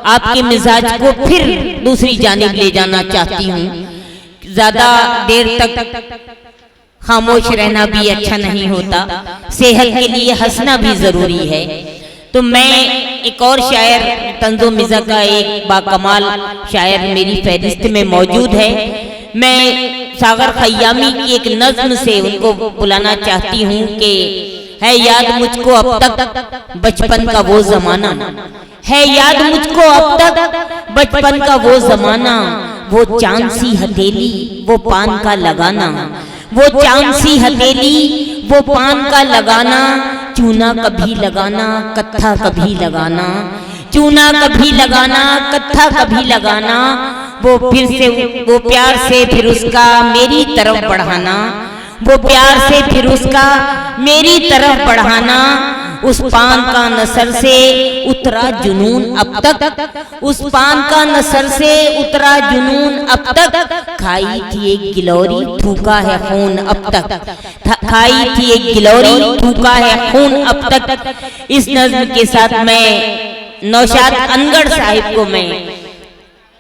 आपके मिजाज को फिर दूसरी जानिब ले जाना चाहती हूँ। ज्यादा देर तक खामोश रहना भी अच्छा नहीं होता, सेहत के लिए हंसना भी जरूरी है। तो मैं एक और शायर, तंज़ो मिज़ा का एक बाकमाल शायर मेरी फहरिस्त में मौजूद है। मैं सागर खयामी की एक नज्म से उनको बुलाना चाहती हूँ कि है याद मुझको अब तक बचपन का वो जमाना, है याद मुझको अब तक बचपन का वो जमाना, वो चांद सी हथेली वो पान का लगाना, वो चांद सी हथेली वो पान का लगाना, चूना कभी लगाना कत्था कभी लगाना, चूना कभी लगाना कत्था कभी लगाना, वो फिर से वो प्यार से फिर उसका मेरी तरफ बढ़ाना, वो प्यार से फिर उसका मेरी तरफ बढ़ाना, उस पान का नसर से उतरा जुनून अब तक, उस पान का नसर से उतरा जुनून अब तक, खाई थी एक गिलोरी थूका है खून अब तक, खाई थी एक गिलोरी थूका है खून अब तक। इस नज्म के साथ मैं नौशाद अनगढ़ साहिब को मैं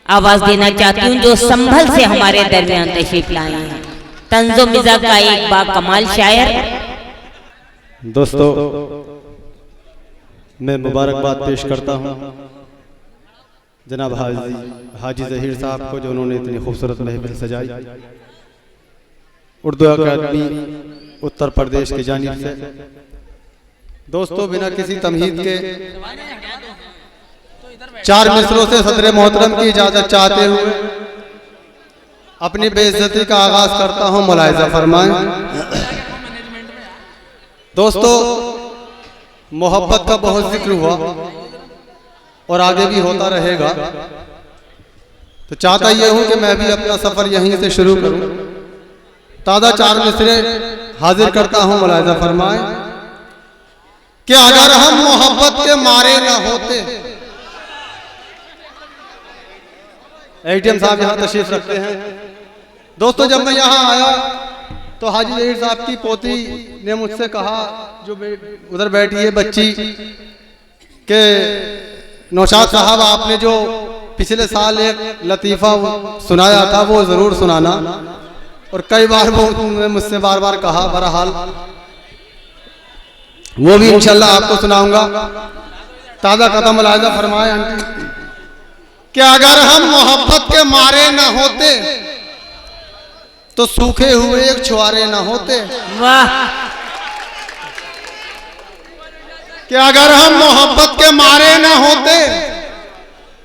आवाज देना चाहती हूँ, जो संभल से हमारे दरमियान तशरीफ लाए हैं। तंज़ो मिज़ा का एक बाकमाल शायर। दोस्तों, मैं मुबारकबाद पेश करता हूँ जनाब हाजी ज़हीर साहब को, जो उन्होंने इतनी खूबसूरत महफिल सजाई। उर्दू अकादमी उत्तर प्रदेश की जानिब से। दोस्तों, बिना किसी तमहीद के 4 मिसरों से सदर मोहतरम की इजाजत चाहते हुए अपनी बेइज्जती का आगाज करता हूं। मुलाहिजा फरमाएं। दोस्तों, मोहब्बत का बहुत जिक्र हुआ और आगे भी होता रहेगा, तो चाहता यह हूं कि मैं भी अपना सफर यहीं से शुरू करूं। ताज़ा 4 मिसरे हाजिर करता हूं। मुलाहिजा फरमाएं कि अगर हम मोहब्बत के मारे न होते। एटीएम साहब यहाँ तशरीफ रखते हैं। दोस्तों, जब मैं यहाँ आया तो हाजी ज़हीर साहब की पोती ने मुझसे कहा, जो उधर बैठी है बच्ची, कि नौशाद साहब आपने जो पिछले साल एक लतीफ़ा सुनाया था वो ज़रूर सुनाना। और कई बार वो मुझसे बार बार कहा, बहरहाल वो भी इंशाल्लाह आपको सुनाऊंगा। ताज़ा कदम मुलाहिजा फरमाए आंटी कि अगर हम मोहब्बत के मारे न होते तो सूखे हुए एक छुआरे न होते। वाह। कि अगर हम मोहब्बत के मारे न होते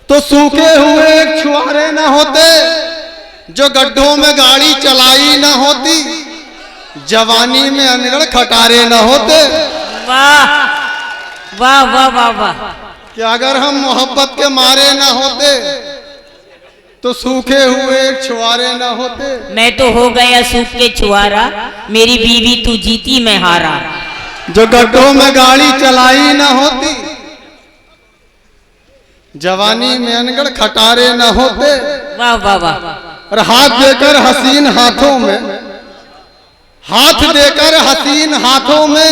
तो सूखे हुए एक छुआरे न होते, जो गड्ढों में गाड़ी चलाई न होती, जवानी में अनगढ़ खटारे न होते। वाह वाह वाह वाह वाह। कि अगर हम मोहब्बत के मारे न होते तो सूखे हुए एक छुआरे न होते। मैं तो हो गया सूख के छुआरा, मेरी बीवी तू जीती मैं हारा, जो गड्ढों में गाड़ी चलाई न होती, जवानी में अनगढ़ खटारे न होते। वाह वाह वाह। और हाथ देकर हसीन हाथों में, हाथ देकर हसीन हाथों में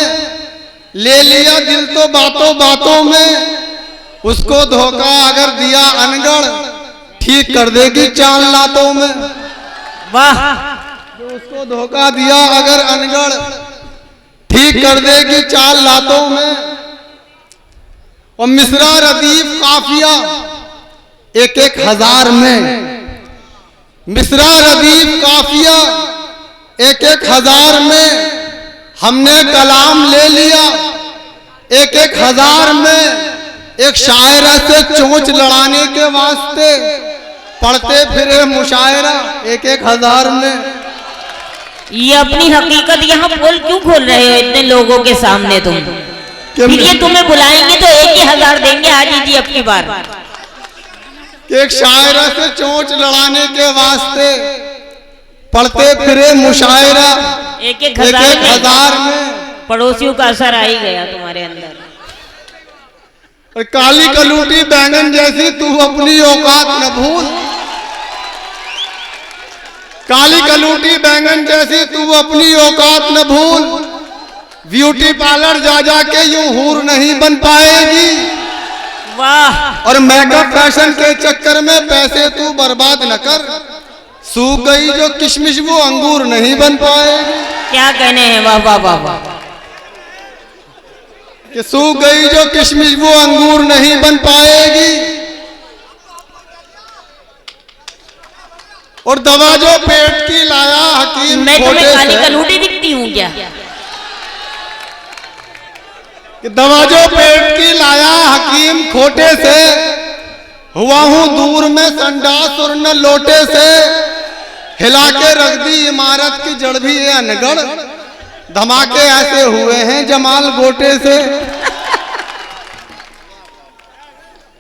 ले लिया दिल तो बातों बातों में, उसको धोखा अगर दिया अनगढ़ ठीक कर देगी चांद लातों में। वाह। जो उसको धोखा दिया अगर अनगढ़ ठीक कर देगी चांद लातों में। और मिसरा रदीफ काफिया 1-1 हजार में, मिसरा रदीफ काफिया 1-1 हजार में, हमने कलाम ले लिया 1-1 हजार में। एक शायरा से चोंच लड़ाने के वास्ते पढ़ते फिरे मुशायरा 1-1 हजार में। ये अपनी हकीकत यहाँ पोल क्यों खोल रहे हो इतने लोगों के सामने तुम? फिर ये तुम्हें बुलाएंगे तो 1-1000 देंगे हाजी जी अपनी बार। एक शायरा से चोंच लड़ाने के वास्ते पढ़ते फिरे मुशायरा 1-1 हजार में। पड़ोसियों का असर आ ही गया तुम्हारे अंदर। और काली कलूटी बैंगन जैसी तू अपनी औकात न भूल, काली कलूटी बैंगन जैसी तू अपनी औकात न भूल, ब्यूटी पार्लर जा जा के यूं हूर नहीं बन पाएगी। वाह। और मेकअप फैशन के चक्कर में पैसे तू बर्बाद न कर, सूख गई जो किशमिश वो अंगूर नहीं बन पाएगी। क्या कहने हैं, वाह वाह वाह वाह। कि सूख गई जो किशमिश वो अंगूर नहीं बन पाएगी, और दवा जो पेट की लाया हकीम मैं तुम्हें खोटे काली से, कलूटी दिखती हूँ क्या? कि दवा जो पेट की लाया हकीम खोटे से, हुआ हूं दूर में संडास और न लोटे से, हिला के रख दी इमारत की जड़ भी है अनगढ़, धमाके ऐसे हुए हैं जमाल गोटे से,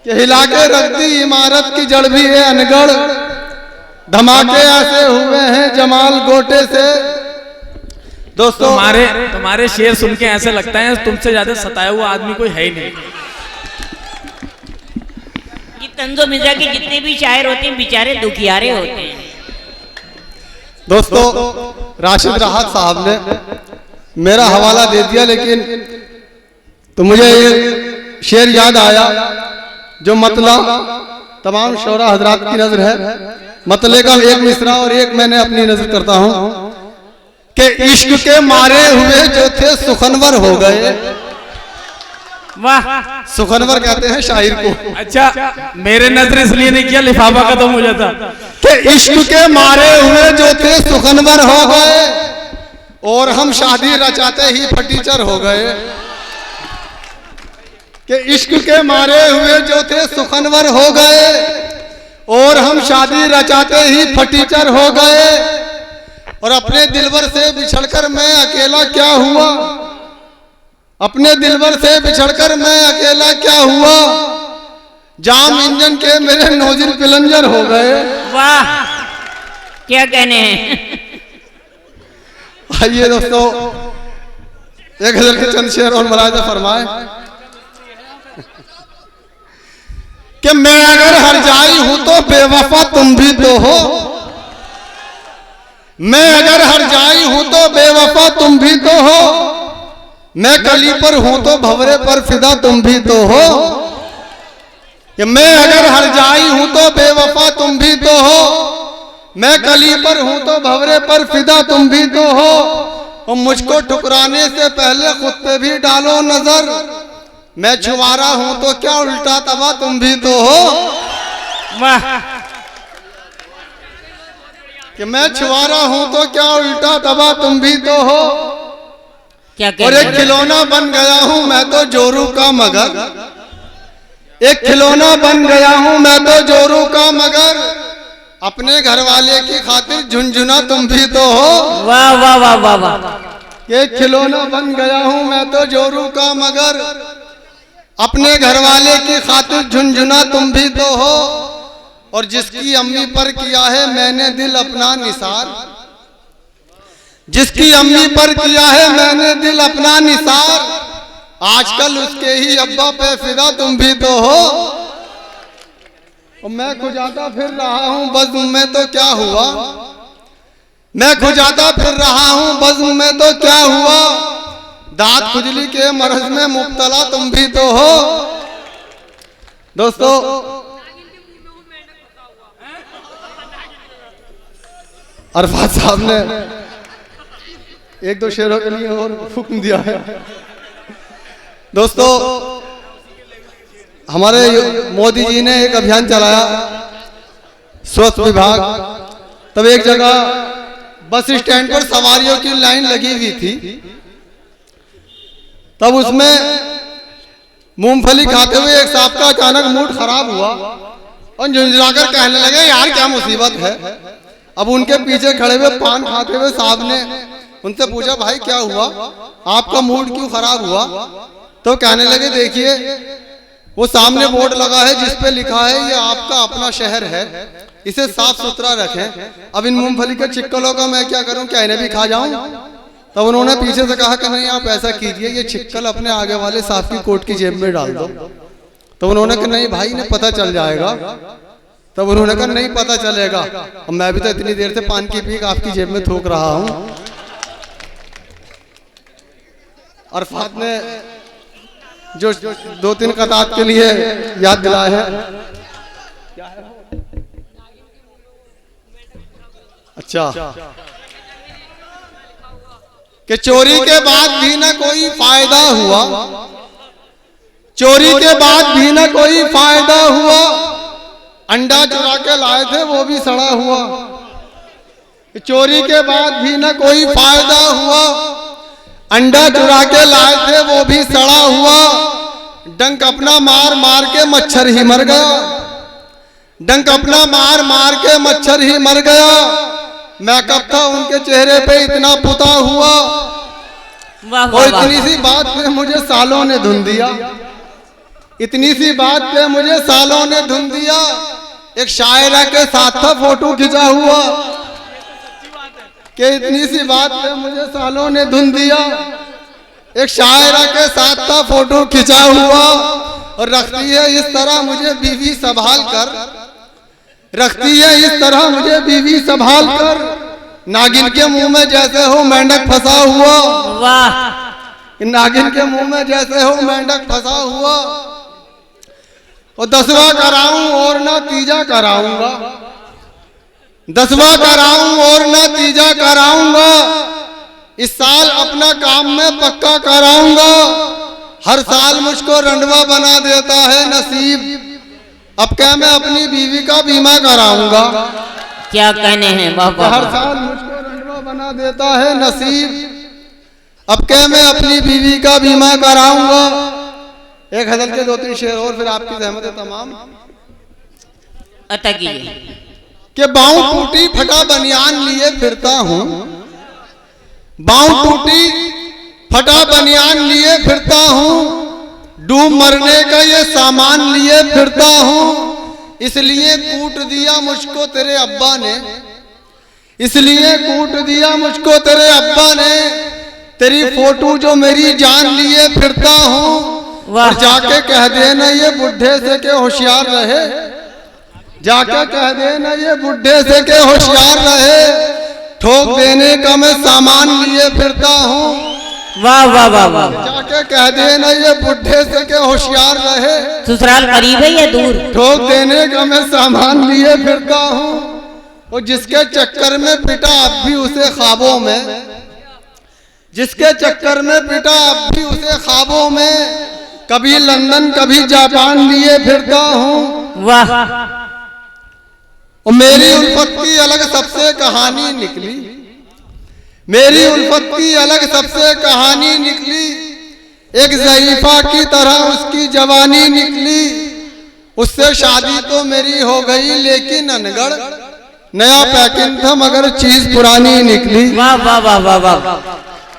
कि हिला के रख दी इमारत की जड़ भी है अनगढ़, धमाके ऐसे हुए हैं जमाल गोटे से। दोस्तों तुम्हारे शेर सुन के ऐसे लगता है तुमसे ज्यादा सताया हुआ आदमी कोई है ही नहीं। ये तंजो मिर्जा के जितने भी शायर होते हैं बेचारे दुखियारे होते हैं। दोस्तों राशिद राहत साहब ने मेरा हवाला दे दिया, लेकिन तो मुझे ये शेर याद आया जो मतला तमाम शोरा हजरात की नजर है। मतले का एक मिसरा और एक मैंने अपनी नजर करता हूं कि इश्क के मारे हुए जो थे सुखनवर हो गए। वाह। सुखनवर कहते हैं शायर को। अच्छा, मेरे नजर इसलिए नहीं किया लिफाफा खत्म हो जाता। कि इश्क के मारे हुए जो थे सुखनवर हो गए, और हम शादी रचाते ही फटीचर हो गए। कि इश्क के मारे हुए जो थे सुखनवर हो गए, और हम शादी रचाते ही फटीचर हो गए, और अपने दिलबर से बिछड़कर मैं अकेला क्या हुआ, अपने दिलबर से बिछड़कर मैं अकेला क्या हुआ, जाम इंजन के मेरे नोजिल पिलंजर हो गए। वाह, क्या कहने हैं। आइए दोस्तों एक गजल के चंद शेर और मुलाहिजा फरमाए कि मैं अगर हर जाई हूं तो बेवफा तुम भी तो हो, मैं अगर हर जाई हूं तो बेवफा तुम भी तो हो, मैं कली पर हूं तो भंवरे पर फिदा तुम भी तो हो, कि मैं अगर हर जाई हूं तो बेवफा तुम भी तो हो, मैं कली पर हूं तो भंवरे पर फिदा तुम भी तो हो, और मुझको ठुकराने से पहले खुद पे भी डालो नजर, मैं छुआरा हूं तो क्या उल्टा तबा तुम भी तो हो। वाह। कि मैं छुआरा हूं तो क्या उल्टा तबा तुम भी तो हो, क्या और एक खिलौना बन गया हूं मैं तो जोरू का मगर, एक खिलौना बन गया हूं मैं तो जोरू का मगर, अपने घर वाले की खातिर झुनझुना तुम भी तो हो। वाह वाह वाह वाह वाह। एक खिलौना बन गया हूं मैं तो जोरू का मगर, अपने घर वाले की खातिर झुनझुना तुम भी तो हो, और जिसकी अम्मी पर किया है मैंने दिल अपना निसार, जिसकी अम्मी पर किया है मैंने दिल अपना निसार, आजकल उसके ही अब्बा पे फिदा तुम भी तो हो, और मैं खुजाता फिर रहा हूं बज़्म में तो क्या हुआ, मैं खुजाता फिर रहा हूं बज़्म में तो क्या हुआ, दांत खुजली के मरज में मुब्तला तुम भी तो हो। दोस्तों अरफात साहब ने एक दो शेरों के लिए और हुक्म दिया है। दोस्तों हमारे मोदी जी ने एक अभियान चलाया स्वास्थ्य विभाग, तब एक जगह बस स्टैंड पर सवारियों की लाइन लगी हुई थी, तब उसमें मूंगफली खाते हुए एक साहब का अचानक मूड खराब हुआ और झुंझलाकर कहने लगे यार क्या मुसीबत है। अब उनके पीछे खड़े हुए पान खाते हुए साहब ने उनसे पूछा भाई क्या हुआ, आपका मूड क्यों खराब हुआ। तो कहने लगे देखिए वो सामने बोर्ड लगा है जिस पे लिखा है ये आपका अपना शहर है, इसे साफ सुथरा रखें। अब इन मूंगफली के चिक्कलों का मैं क्या करूं, क्या इन्हें भी खा जाऊं। तब उन्होंने पीछे से कहा कि नहीं आप ऐसा कीजिए, ये चिक्कल अपने आगे वाले साहब की कोट की जेब में डाल दो। तो उन्होंने कहा नहीं भाई इन्हें पता चल जाएगा। तब उन्होंने कहा नहीं पता चलेगा, और मैं भी तो इतनी देर से पान की पीक आपकी जेब में थूक रहा हूं। अरफात ने जो 2-3 कतार के लिए याद दिलाए हैं। अच्छा, कि चोरी के बाद भी ना कोई फायदा हुआ, चोरी के बाद भी ना कोई फायदा हुआ, अंडा चुरा के लाए थे वो भी सड़ा हुआ। चोरी के बाद भी ना कोई फायदा हुआ, अंडा चुरा के लाए थे वो भी सड़ा हुआ। डंक अपना मार मार के मच्छर ही मर गया, डंक अपना मार मार के मच्छर ही मर गया। मेकअप था उनके चेहरे पे इतना पुता हुआ, और इतनी सी बात पे मुझे सालों ने धुन दिया, इतनी सी बात पे मुझे सालों ने धुन दिया। एक शायरा के साथ था फोटो खिंचा हुआ, कि इतनी सी बात पे मुझे सालों ने धुन दिया। एक शायरा के साथ था फोटो खिंचा हुआ, और रखती है इस तरह मुझे बीवी संभाल कर, रखती है इस तरह मुझे बीवी संभाल कर। नागिन के मुंह में जैसे हो मेंढक फंसा हुआ, वाह, नागिन के मुंह में जैसे हो मेंढक फंसा हुआ। और 10वां कराऊं और ना तीजा कराऊंगा, 10वां कराऊं और ना तीजा कराऊंगा। इस साल अपना काम में पक्का कराऊंगा, हर साल मुझको रंडवा बना देता है नसीब। अब क्या मैं अपनी बीवी का बीमा कराऊंगा, क्या कहने हैं बाबा। हर साल मुझको रंडवा बना देता है नसीब, अब क्या मैं अपनी बीवी का बीमा कराऊंगा। एक गजल के 2-3 शेर और फिर आपकी रहमत तमाम। अता की कि बाँव टूटी फटा बनियान लिए फिरता हूँ, बाँव टूटी फटा बनियान लिए फिरता हूँ, डूब मरने का ये सामान लिए फिरता हूँ। इसलिए कूट दिया मुझको तेरे अब्बा ने, इसलिए कूट दिया मुझको तेरे अब्बा ने। तेरी फोटो जो मेरी जान लिए फिरता हूँ, और जाके कह देना ये बुढ़े से के होशियार रहे, जाके कह देना ये बुढ़े से के होशियार रहे। ठोक देने का मैं सामान लिए फिरता हूँ, वाह वाह वाह वाह। जाके कह देना ये बुढ़े से के होशियार रहे। ससुराल करीब है या दूर? ठोक देने का मैं सामान लिए फिरता हूँ, और जिसके चक्कर में पिटा अब भी उसे ख्वाबों में, जिसके चक्कर में पिटा अब भी उसे ख्वाबों में। कभी लंदन कभी जापान लिए फिरता हूँ, वाह। और मेरी उल्फत की अलग सबसे कहानी निकली, मेरी उल्फत की अलग सबसे कहानी निकली। एक ज़ईफ़ा की तरह उसकी जवानी निकली, उससे शादी तो मेरी हो गई लेकिन अनगढ़। नया पैकिंग था मगर चीज पुरानी निकली। वाह वाह वाह वाह वाह।